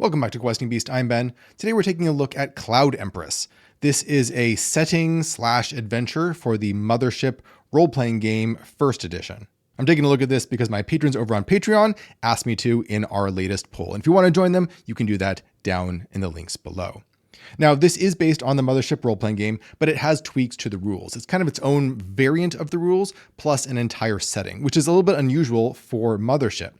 Welcome back to Questing Beast, I'm Ben. Today we're taking a look at Cloud Empress. This is a setting/adventure for the Mothership role-playing game 1st edition. I'm taking a look at this because my patrons over on Patreon asked me to in our latest poll. And if you want to join them, you can do that down in the links below. Now, this is based on the Mothership role-playing game, but it has tweaks to the rules. It's kind of its own variant of the rules, plus an entire setting, which is a little bit unusual for Mothership.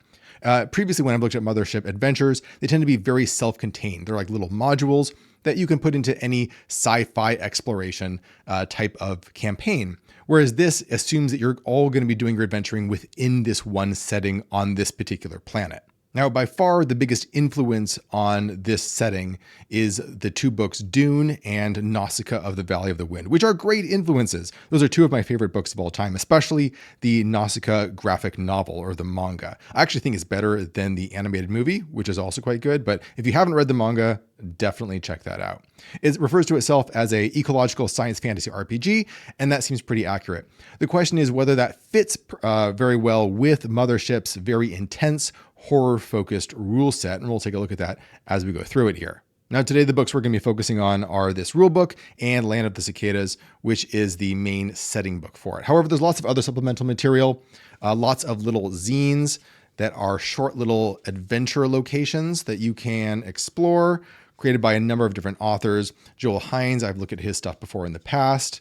Previously, when I've looked at Mothership adventures, they tend to be very self-contained. They're like little modules that you can put into any sci-fi exploration type of campaign. Whereas this assumes that you're all going to be doing your adventuring within this one setting on this particular planet. Now, by far, the biggest influence on this setting is the two books Dune and Nausicaa of the Valley of the Wind, which are great influences. Those are two of my favorite books of all time, especially the Nausicaa graphic novel or the manga. I actually think it's better than the animated movie, which is also quite good. But if you haven't read the manga, definitely check that out. It refers to itself as an ecological science fantasy RPG, and that seems pretty accurate. The question is whether that fits very well with Mothership's very intense horror-focused rule set, and we'll take a look at that as we go through it here. Now, today the books we're going to be focusing on are this rule book and Land of the Cicadas, which is the main setting book for it. However, there's lots of other supplemental material, lots of little zines that are short little adventure locations that you can explore, created by a number of different authors. Joel Hines, I've looked at his stuff before in the past.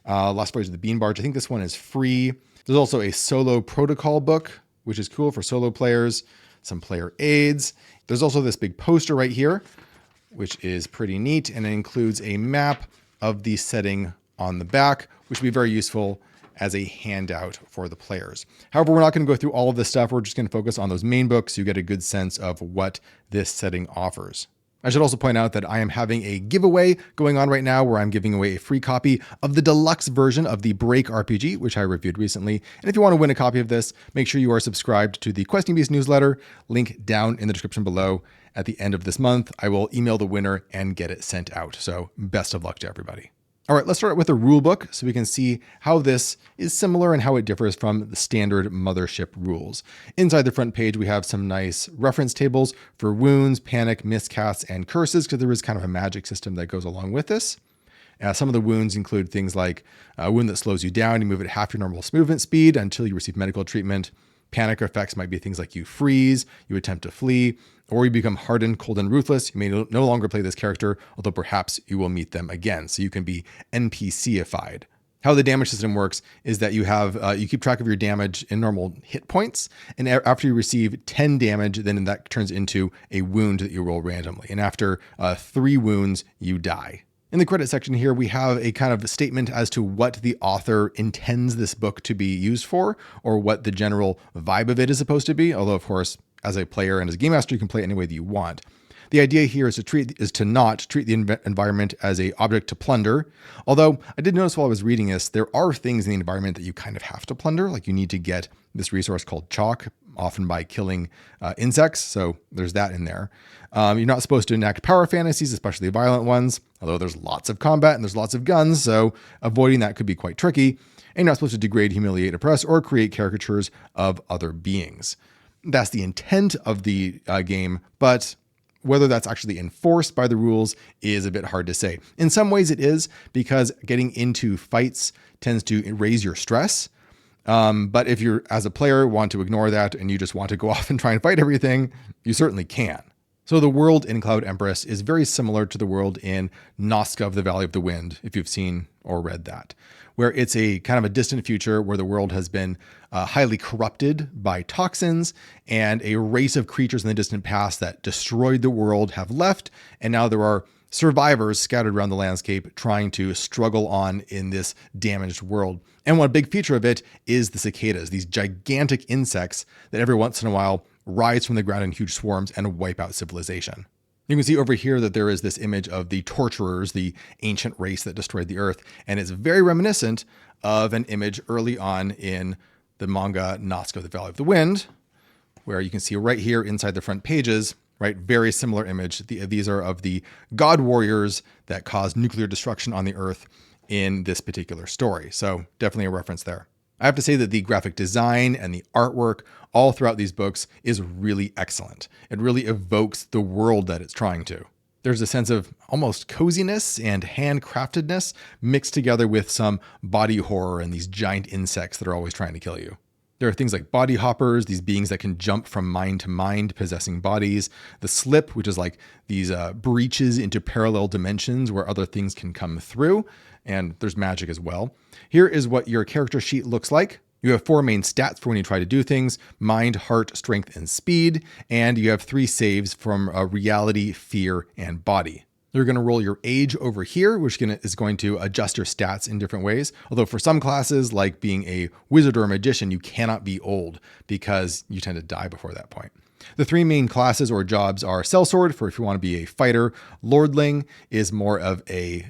Lost Voyage of the Bean Barge, I think this one is free. There's also a solo protocol book, which is cool for solo players, some player aids. There's also this big poster right here, which is pretty neat, and it includes a map of the setting on the back, which will be very useful as a handout for the players. However, we're not going to go through all of this stuff. We're just going to focus on those main books so you get a good sense of what this setting offers. I should also point out that I am having a giveaway going on right now where I'm giving away a free copy of the deluxe version of the Break RPG, which I reviewed recently. And if you want to win a copy of this, make sure you are subscribed to the Questing Beast newsletter, link down in the description below. At the end of this month, I will email the winner and get it sent out. So best of luck to everybody. All right, let's start with the rule book so we can see how this is similar and how it differs from the standard Mothership rules. Inside the front page, we have some nice reference tables for wounds, panic, miscasts, and curses, because there is kind of a magic system that goes along with this. Some of the wounds include things like a wound that slows you down, you move at half your normal movement speed until you receive medical treatment. Panic effects might be things like you freeze, you attempt to flee, or you become hardened, cold, and ruthless. You may no longer play this character, although perhaps you will meet them again. So you can be NPC-ified. How the damage system works is that you have you keep track of your damage in normal hit points, and after you receive 10 damage, then that turns into a wound that you roll randomly. And after 3 wounds, you die. In the credit section here, we have a kind of statement as to what the author intends this book to be used for, or what the general vibe of it is supposed to be. Although, of course, as a player and as a game master, you can play it any way that you want. The idea here is to not treat the environment as an object to plunder. Although I did notice while I was reading this, there are things in the environment that you kind of have to plunder. Like you need to get this resource called chalk, often by killing insects. So there's that in there. You're not supposed to enact power fantasies, especially violent ones, although there's lots of combat and there's lots of guns. So avoiding that could be quite tricky. And you're not supposed to degrade, humiliate, oppress, or create caricatures of other beings. That's the intent of the game, but whether that's actually enforced by the rules is a bit hard to say. In some ways it is, because getting into fights tends to raise your stress. But if you're, as a player, want to ignore that and you just want to go off and try and fight everything, you certainly can. So the world in Cloud Empress is very similar to the world in Nausicaa of the Valley of the Wind, if you've seen or read that, where it's a kind of a distant future where the world has been highly corrupted by toxins, and a race of creatures in the distant past that destroyed the world have left, and now there are survivors scattered around the landscape trying to struggle on in this damaged world. And one big feature of it is the cicadas, these gigantic insects that every once in a while rise from the ground in huge swarms and wipe out civilization. You can see over here that there is this image of the torturers, the ancient race that destroyed the earth, and it's very reminiscent of an image early on in the manga Nausicaa of the Valley of the Wind, where you can see right here inside the front pages, right, very similar image. These are of the god warriors that caused nuclear destruction on the earth in this particular story. So definitely a reference there. I have to say that the graphic design and the artwork all throughout these books is really excellent. It really evokes the world that it's trying to. There's a sense of almost coziness and handcraftedness mixed together with some body horror and these giant insects that are always trying to kill you. There are things like body hoppers, these beings that can jump from mind to mind, possessing bodies. The slip, which is like these breaches into parallel dimensions where other things can come through. And there's magic as well. Here is what your character sheet looks like. You have 4 main stats for when you try to do things: mind, heart, strength, and speed. And you have 3 saves from reality, fear, and body. You're going to roll your age over here, which is going to adjust your stats in different ways. Although for some classes, like being a wizard or a magician, you cannot be old because you tend to die before that point. The 3 main classes or jobs are sellsword for if you want to be a fighter. Lordling is more of a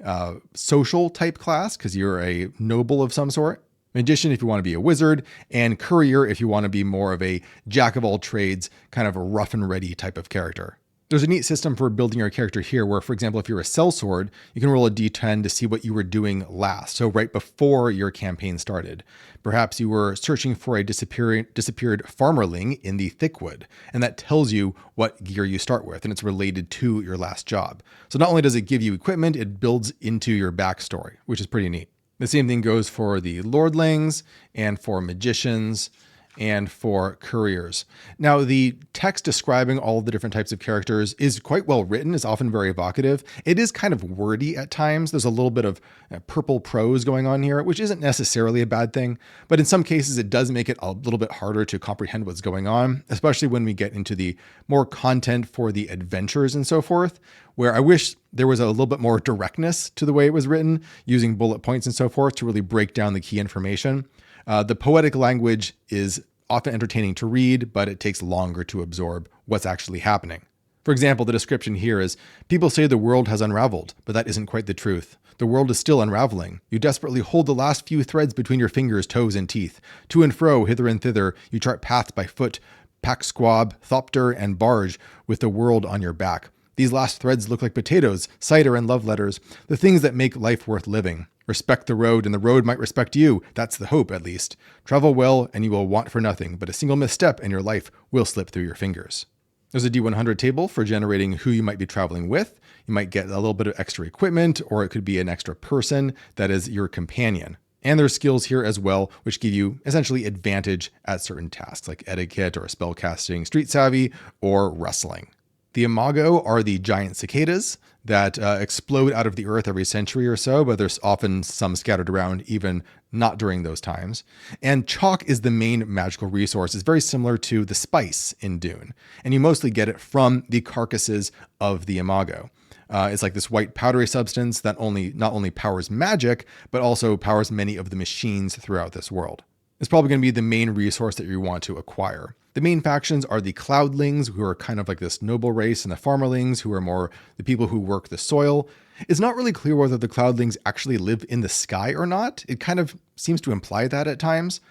social type class because you're a noble of some sort. Magician if you want to be a wizard, and courier if you want to be more of a jack of all trades, kind of a rough and ready type of character. There's a neat system for building your character here where, for example, if you're a sellsword, you can roll a d10 to see what you were doing last. So right before your campaign started. Perhaps you were searching for a disappeared farmerling in the thickwood, and that tells you what gear you start with, and it's related to your last job. So not only does it give you equipment, it builds into your backstory, which is pretty neat. The same thing goes for the lordlings and for magicians and for couriers. Now, the text describing all of the different types of characters is quite well written. It's often very evocative. It is kind of wordy at times. There's a little bit of purple prose going on here, which isn't necessarily a bad thing, but in some cases it does make it a little bit harder to comprehend what's going on, especially when we get into the more content for the adventures and so forth, where I wish there was a little bit more directness to the way it was written, using bullet points and so forth to really break down the key information. The poetic language is often entertaining to read, but it takes longer to absorb what's actually happening. For example, the description here is, people say the world has unraveled, but that isn't quite the truth. The world is still unraveling. You desperately hold the last few threads between your fingers, toes, and teeth. To and fro, hither and thither, you chart paths by foot, pack squab, thopter, and barge with the world on your back. These last threads look like potatoes, cider, and love letters, the things that make life worth living. Respect the road, and the road might respect you. That's the hope, at least. Travel well, and you will want for nothing, but a single misstep, and your life will slip through your fingers. There's a D100 table for generating who you might be traveling with. You might get a little bit of extra equipment, or it could be an extra person that is your companion. And there's skills here as well, which give you essentially advantage at certain tasks, like etiquette or spellcasting, street savvy, or wrestling. The imago are the giant cicadas that explode out of the earth every century or so, but there's often some scattered around even not during those times. And chalk is the main magical resource. It's very similar to the spice in Dune, and you mostly get it from the carcasses of the imago. It's like this white powdery substance that not only powers magic, but also powers many of the machines throughout this world. It's probably going to be the main resource that you want to acquire. The main factions are the cloudlings, who are kind of like this noble race, and the farmerlings, who are more the people who work the soil. It's not really clear whether the cloudlings actually live in the sky or not. It kind of seems to imply that at times,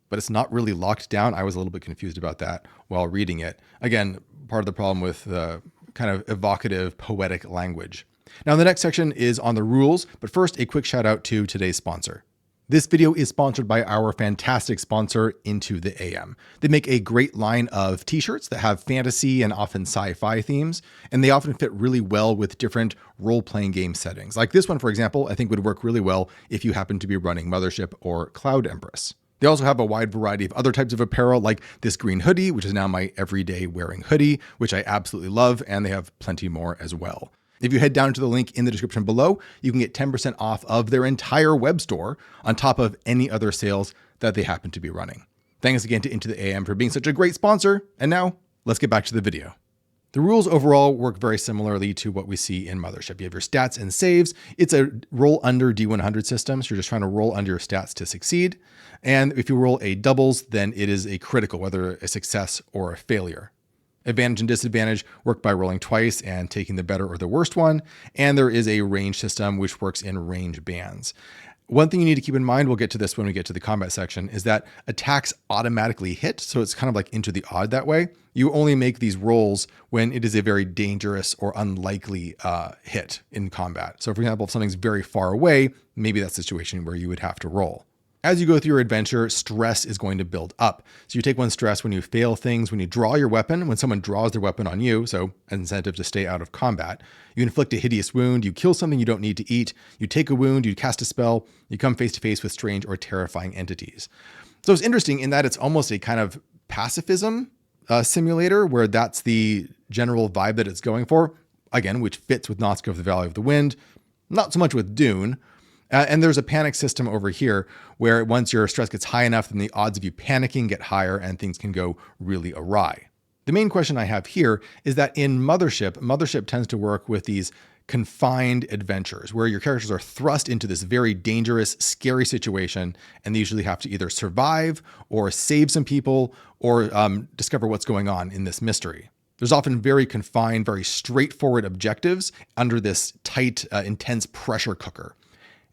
but it's not really locked down. I was a little bit confused about that while reading it. Again, part of the problem with the kind of evocative, poetic language. Now, the next section is on the rules, but first, a quick shout out to today's sponsor. This video is sponsored by our fantastic sponsor, Into the AM. They make a great line of t-shirts that have fantasy and often sci-fi themes, and they often fit really well with different role-playing game settings. Like this one, for example, I think would work really well if you happen to be running Mothership or Cloud Empress. They also have a wide variety of other types of apparel, like this green hoodie, which is now my everyday wearing hoodie, which I absolutely love, and they have plenty more as well. If you head down to the link in the description below, you can get 10% off of their entire web store on top of any other sales that they happen to be running. Thanks again to Into the AM for being such a great sponsor. And now let's get back to the video. The rules overall work very similarly to what we see in Mothership. You have your stats and saves. It's a roll under D100 system, so you're just trying to roll under your stats to succeed. And if you roll a doubles, then it is a critical, whether a success or a failure. Advantage and disadvantage work by rolling twice and taking the better or the worst one. And there is a range system which works in range bands. One thing you need to keep in mind, we'll get to this when we get to the combat section, is that attacks automatically hit. So it's kind of like into the odd that way. You only make these rolls when it is a very dangerous or unlikely hit in combat. So for example, if something's very far away, maybe that's a situation where you would have to roll. As you go through your adventure, stress is going to build up. So you take one stress when you fail things, when you draw your weapon, when someone draws their weapon on you, so an incentive to stay out of combat. You inflict a hideous wound, you kill something you don't need to eat, you take a wound, you cast a spell, you come face to face with strange or terrifying entities. So it's interesting in that it's almost a kind of pacifism simulator where that's the general vibe that it's going for, again, which fits with Noska of the Valley of the Wind, not so much with Dune. And there's a panic system over here where once your stress gets high enough, then the odds of you panicking get higher and things can go really awry. The main question I have here is that in Mothership tends to work with these confined adventures where your characters are thrust into this very dangerous, scary situation, and they usually have to either survive or save some people or discover what's going on in this mystery. There's often very confined, very straightforward objectives under this tight, intense pressure cooker.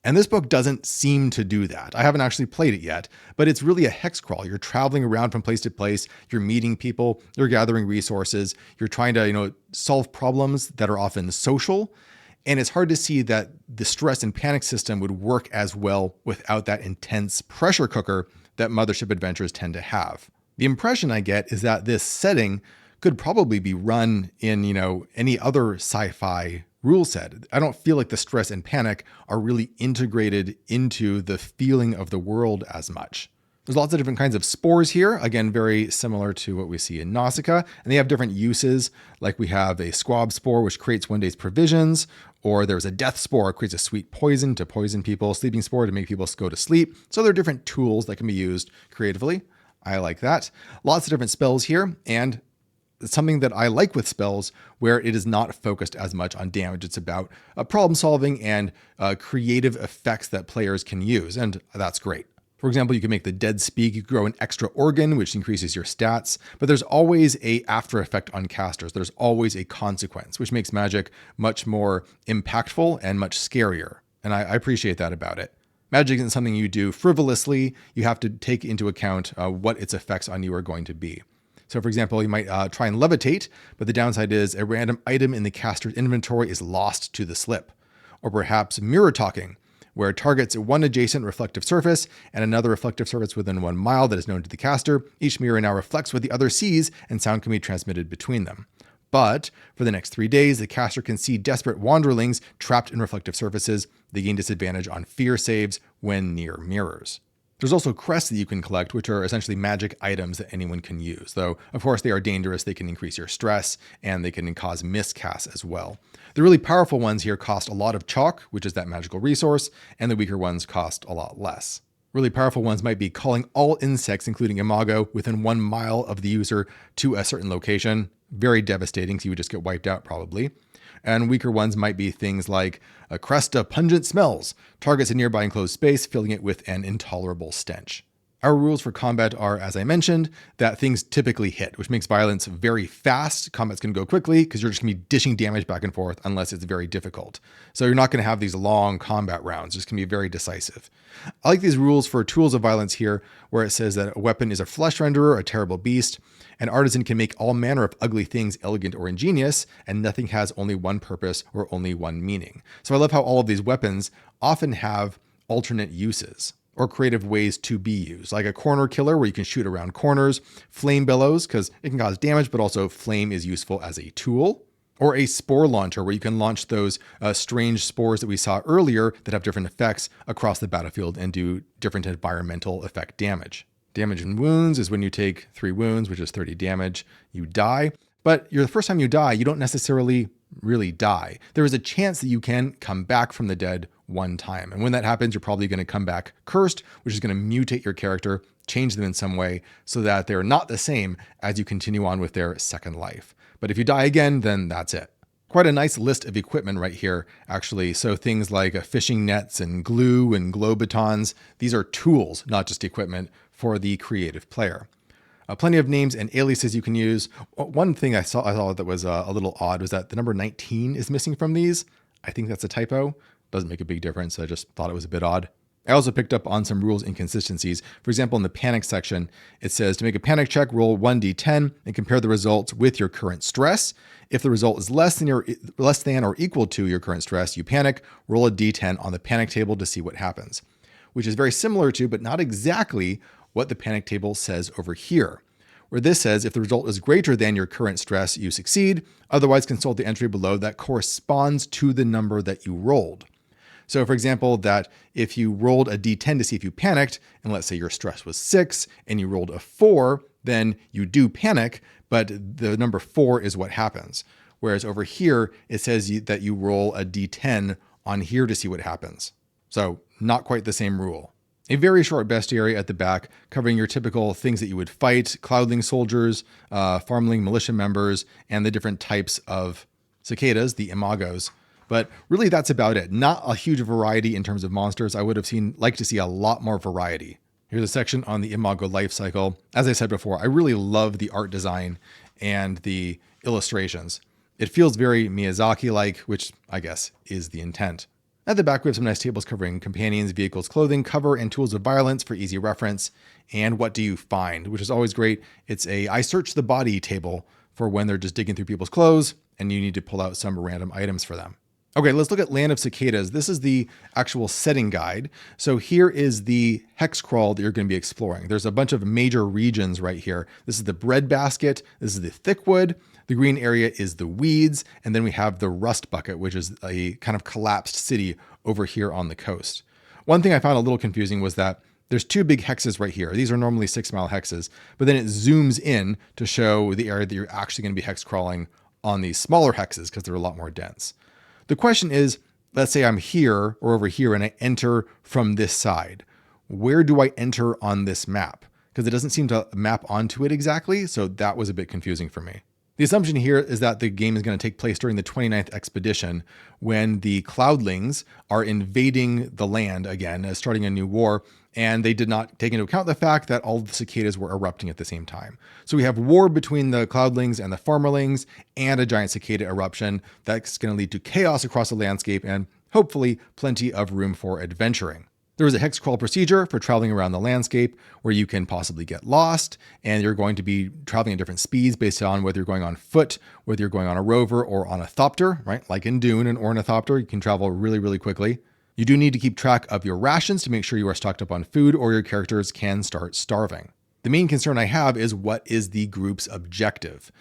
And this book doesn't seem to do that. I haven't actually played it yet, but it's really a hex crawl. You're traveling around from place to place. You're meeting people. You're gathering resources. You're trying to, solve problems that are often social. And it's hard to see that the stress and panic system would work as well without that intense pressure cooker that Mothership adventures tend to have. The impression I get is that this setting could probably be run in, any other sci-fi rule set. I don't feel like the stress and panic are really integrated into the feeling of the world as much. There's lots of different kinds of spores here, again, very similar to what we see in Nausicaa, and they have different uses, like we have a squab spore, which creates one day's provisions, or there's a death spore, creates a sweet poison to poison people, sleeping spore to make people go to sleep. So there are different tools that can be used creatively. I like that. Lots of different spells here, and something that I like with spells where it is not focused as much on damage. It's about problem solving and creative effects that players can use. And that's great. For example, you can make the dead speak, you grow an extra organ, which increases your stats, but there's always a after effect on casters. There's always a consequence, which makes magic much more impactful and much scarier. And I appreciate that about it. Magic isn't something you do frivolously. You have to take into account what its effects on you are going to be. So for example, you might try and levitate, but the downside is a random item in the caster's inventory is lost to the slip. Or perhaps mirror talking, where it targets one adjacent reflective surface and another reflective surface within 1 mile that is known to the caster. Each mirror now reflects what the other sees, and sound can be transmitted between them. But for the next 3 days, the caster can see desperate wanderlings trapped in reflective surfaces. They gain disadvantage on fear saves when near mirrors. There's also crests that you can collect, which are essentially magic items that anyone can use. Though, of course, they are dangerous. They can increase your stress, and they can cause miscasts as well. The really powerful ones here cost a lot of chalk, which is that magical resource, and the weaker ones cost a lot less. Really powerful ones might be calling all insects, including imago, within 1 mile of the user to a certain location. Very devastating, so you would just get wiped out probably. And weaker ones might be things like a crest of pungent smells, targets a nearby enclosed space, filling it with an intolerable stench. Our rules for combat are, as I mentioned, that things typically hit, which makes violence very fast. Combat's going to go quickly because you're just going to be dishing damage back and forth unless it's very difficult. So you're not going to have these long combat rounds. It's going to be very decisive. I like these rules for tools of violence here, where it says that a weapon is a flesh renderer, a terrible beast. An artisan can make all manner of ugly things elegant or ingenious, and nothing has only one purpose or only one meaning. So I love how all of these weapons often have alternate uses or creative ways to be used, like a corner killer where you can shoot around corners, flame bellows because it can cause damage, but also flame is useful as a tool, or a spore launcher where you can launch those strange spores that we saw earlier that have different effects across the battlefield and do different environmental effect damage. Damage and wounds is when you take 3 wounds, which is 30 damage, you die. But the first time you die, you don't necessarily really die. There is a chance that you can come back from the dead 1 time. And when that happens, you're probably going to come back cursed, which is going to mutate your character, change them in some way so that they're not the same as you continue on with their second life. But if you die again, then that's it. Quite a nice list of equipment right here, actually. So things like fishing nets and glue and glow batons, these are tools, not just equipment for the creative player. Plenty of names and aliases you can use. One thing I saw that was a little odd was that the number 19 is missing from these. I think that's a typo. Doesn't make a big difference. I just thought it was a bit odd. I also picked up on some rules inconsistencies. For example, in the panic section, it says to make a panic check, roll 1d10 and compare the results with your current stress. If the result is less than or equal to your current stress, you panic, roll a d10 on the panic table to see what happens. which is very similar to, but not exactly, what the panic table says over here, where this says if the result is greater than your current stress, you succeed. Otherwise, consult the entry below that corresponds to the number that you rolled. So for example, that if you rolled a d10 to see if you panicked, and let's say your stress was 6 and you rolled a 4, then you do panic, but the number 4 is what happens. Whereas over here, it says that you roll a d10 on here to see what happens. So not quite the same rule. A very short bestiary at the back, covering your typical things that you would fight: cloudling soldiers, farmling militia members, and the different types of cicadas, the imagos. But really that's about it. Not a huge variety in terms of monsters. I would have liked to see a lot more variety. Here's a section on the imago life cycle. As I said before, I really love the art design and the illustrations. It feels very Miyazaki-like, which I guess is the intent. At the back, we have some nice tables covering companions, vehicles, clothing, cover, and tools of violence for easy reference. And what do you find, which is always great. It's a I search the body table for when they're just digging through people's clothes and you need to pull out some random items for them. Okay, let's look at Land of Cicadas. This is the actual setting guide. So here is the hex crawl that you're going to be exploring. There's a bunch of major regions right here. This is the breadbasket. This is the thickwood. The green area is the weeds. And then we have the rust bucket, which is a kind of collapsed city over here on the coast. One thing I found a little confusing was that there's 2 big hexes right here. These are normally 6-mile hexes, but then it zooms in to show the area that you're actually going to be hex crawling on these smaller hexes because they're a lot more dense. The question is, let's say I'm here or over here and I enter from this side. Where do I enter on this map? Because it doesn't seem to map onto it exactly, so that was a bit confusing for me. The assumption here is that the game is going to take place during the 29th expedition when the Cloudlings are invading the land again, starting a new war, and they did not take into account the fact that all the cicadas were erupting at the same time. So we have war between the Cloudlings and the Farmerlings and a giant cicada eruption that's going to lead to chaos across the landscape and hopefully plenty of room for adventuring. There is a hex crawl procedure for traveling around the landscape where you can possibly get lost, and you're going to be traveling at different speeds based on whether you're going on foot, whether you're going on a rover or on a thopter, right? Like in Dune, an ornithopter, you can travel really, really quickly. You do need to keep track of your rations to make sure you are stocked up on food or your characters can start starving. The main concern I have is what is the group's objective?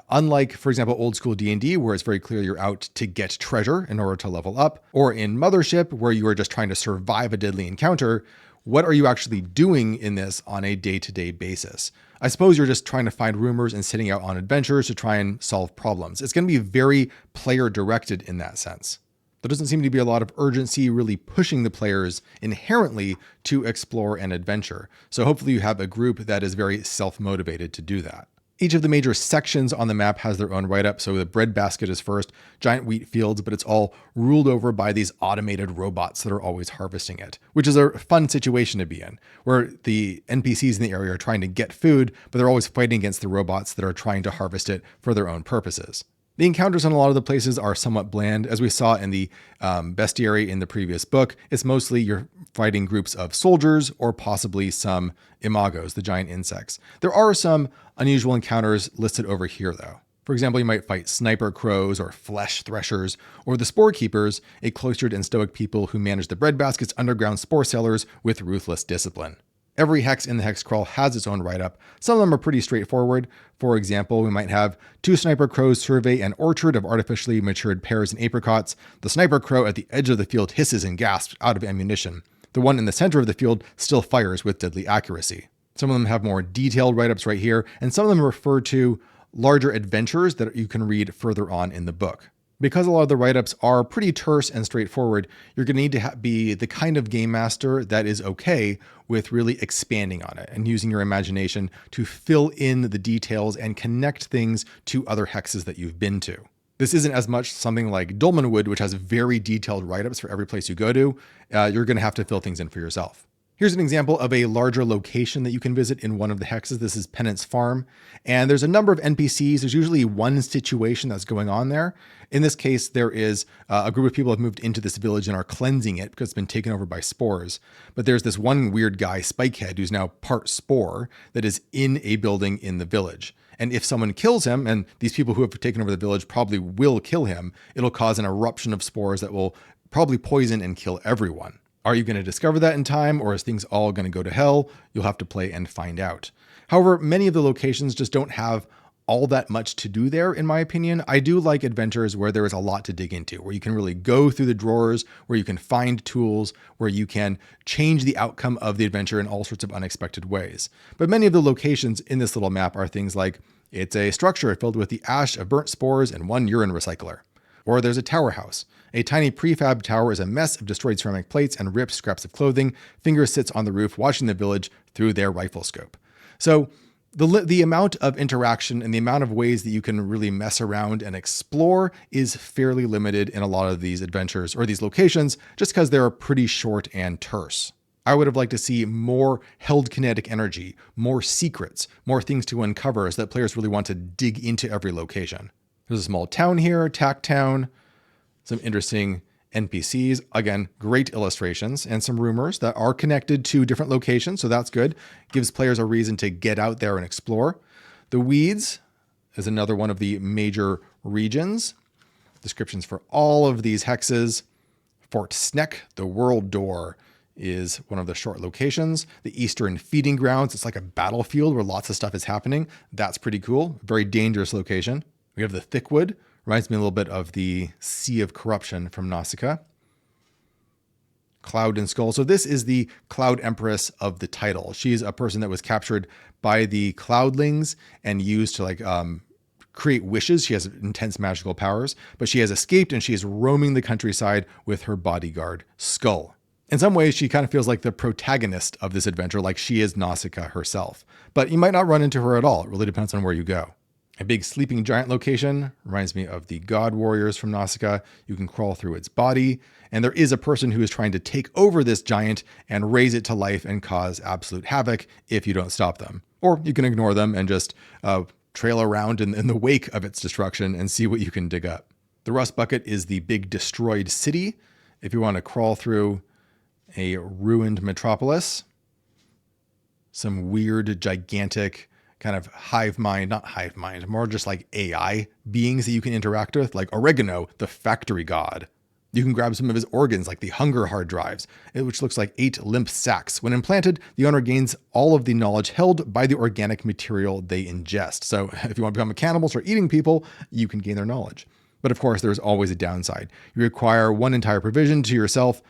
Unlike, for example, old school D&D, where it's very clear you're out to get treasure in order to level up, or in Mothership, where you are just trying to survive a deadly encounter, what are you actually doing in this on a day-to-day basis? I suppose you're just trying to find rumors and setting out on adventures to try and solve problems. It's going to be very player-directed in that sense. There doesn't seem to be a lot of urgency really pushing the players inherently to explore and adventure. So hopefully you have a group that is very self-motivated to do that. Each of the major sections on the map has their own write-up. So the breadbasket is first, giant wheat fields, but it's all ruled over by these automated robots that are always harvesting it, which is a fun situation to be in, where the NPCs in the area are trying to get food, but they're always fighting against the robots that are trying to harvest it for their own purposes. The encounters in a lot of the places are somewhat bland. As we saw in the bestiary in the previous book, it's mostly you're fighting groups of soldiers or possibly some imagos, the giant insects. There are some unusual encounters listed over here, though. For example, you might fight sniper crows or flesh threshers, or the spore keepers, a cloistered and stoic people who manage the breadbasket's underground spore sellers with ruthless discipline. Every hex in the hex crawl has its own write-up. Some of them are pretty straightforward. For example, we might have 2 sniper crows survey an orchard of artificially matured pears and apricots. The sniper crow at the edge of the field hisses and gasps out of ammunition. The one in the center of the field still fires with deadly accuracy. Some of them have more detailed write-ups right here, and some of them refer to larger adventures that you can read further on in the book. Because a lot of the write-ups are pretty terse and straightforward, you're going to need to be the kind of game master that is okay with really expanding on it and using your imagination to fill in the details and connect things to other hexes that you've been to. This isn't as much something like Dolmenwood, which has very detailed write-ups for every place you go to. You're going to have to fill things in for yourself. Here's an example of a larger location that you can visit in one of the hexes. This is Penance Farm, and there's a number of NPCs. There's usually one situation that's going on there. In this case, there is a group of people have moved into this village and are cleansing it because it's been taken over by spores. But there's this one weird guy, Spikehead, who's now part spore, that is in a building in the village. And if someone kills him, and these people who have taken over the village probably will kill him, it'll cause an eruption of spores that will probably poison and kill everyone. Are you going to discover that in time, or is things all going to go to hell? You'll have to play and find out. However, many of the locations just don't have all that much to do there, in my opinion. I do like adventures where there is a lot to dig into, where you can really go through the drawers, where you can find tools, where you can change the outcome of the adventure in all sorts of unexpected ways. But many of the locations in this little map are things like, it's a structure filled with the ash of burnt spores and one urine recycler. Or there's a tower house. A tiny prefab tower is a mess of destroyed ceramic plates and ripped scraps of clothing. Finger sits on the roof watching the village through their rifle scope. So the amount of interaction and the amount of ways that you can really mess around and explore is fairly limited in a lot of these adventures or these locations, just because they're pretty short and terse. I would have liked to see more held kinetic energy, more secrets, more things to uncover so that players really want to dig into every location. There's a small town here, Tack Town, some interesting NPCs, again, great illustrations, and some rumors that are connected to different locations, so that's good. Gives players a reason to get out there and explore. The Weeds is another one of the major regions. Descriptions for all of these hexes. Fort Sneck, the World Door, is one of the short locations. The Eastern Feeding Grounds, it's like a battlefield where lots of stuff is happening. That's pretty cool. Very dangerous location. We have the Thickwood. Reminds me a little bit of the Sea of Corruption from Nausicaa. Cloud and Skull. So this is the Cloud Empress of the title. She's a person that was captured by the Cloudlings and used to create wishes. She has intense magical powers, but she has escaped and she is roaming the countryside with her bodyguard, Skull. In some ways, she kind of feels like the protagonist of this adventure, like she is Nausicaa herself. But you might not run into her at all. It really depends on where you go. A big sleeping giant location reminds me of the God Warriors from Nausicaa. You can crawl through its body, and there is a person who is trying to take over this giant and raise it to life and cause absolute havoc if you don't stop them. Or you can ignore them and just trail around in the wake of its destruction and see what you can dig up. The Rust Bucket is the big destroyed city. If you want to crawl through a ruined metropolis, some weird, gigantic kind of more just like AI beings that you can interact with, like Oregano, the factory god. You can grab some of his organs, like the hunger hard drives, which looks like 8 limp sacks. When implanted, the owner gains all of the knowledge held by the organic material they ingest. So if you want to become a cannibal or eating people, you can gain their knowledge. But of course, there's always a downside. You require 1 entire provision to yourself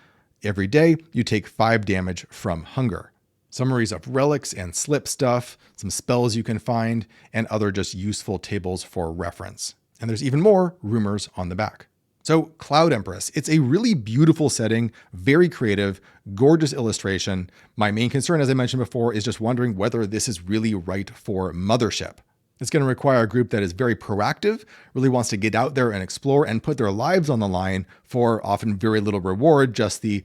every day. You take 5 damage from hunger. Summaries of relics and slip stuff, some spells you can find, and other just useful tables for reference. And there's even more rumors on the back. So Cloud Empress, it's a really beautiful setting, very creative, gorgeous illustration. My main concern, as I mentioned before, is just wondering whether this is really right for Mothership. It's going to require a group that is very proactive, really wants to get out there and explore and put their lives on the line for often very little reward, just the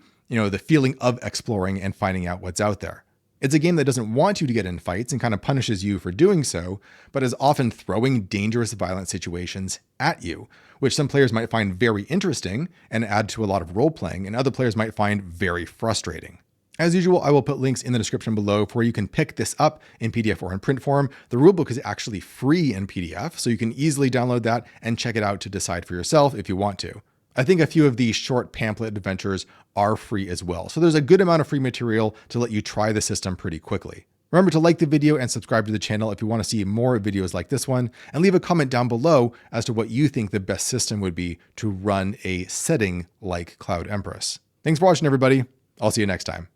feeling of exploring and finding out what's out there. It's a game that doesn't want you to get in fights and kind of punishes you for doing so, but is often throwing dangerous, violent situations at you, which some players might find very interesting and add to a lot of role-playing, and other players might find very frustrating. As usual, I will put links in the description below for where you can pick this up in PDF or in print form. The rulebook is actually free in PDF, so you can easily download that and check it out to decide for yourself if you want to. I think a few of these short pamphlet adventures are free as well. So there's a good amount of free material to let you try the system pretty quickly. Remember to like the video and subscribe to the channel if you want to see more videos like this one, and leave a comment down below as to what you think the best system would be to run a setting like Cloud Empress. Thanks for watching, everybody. I'll see you next time.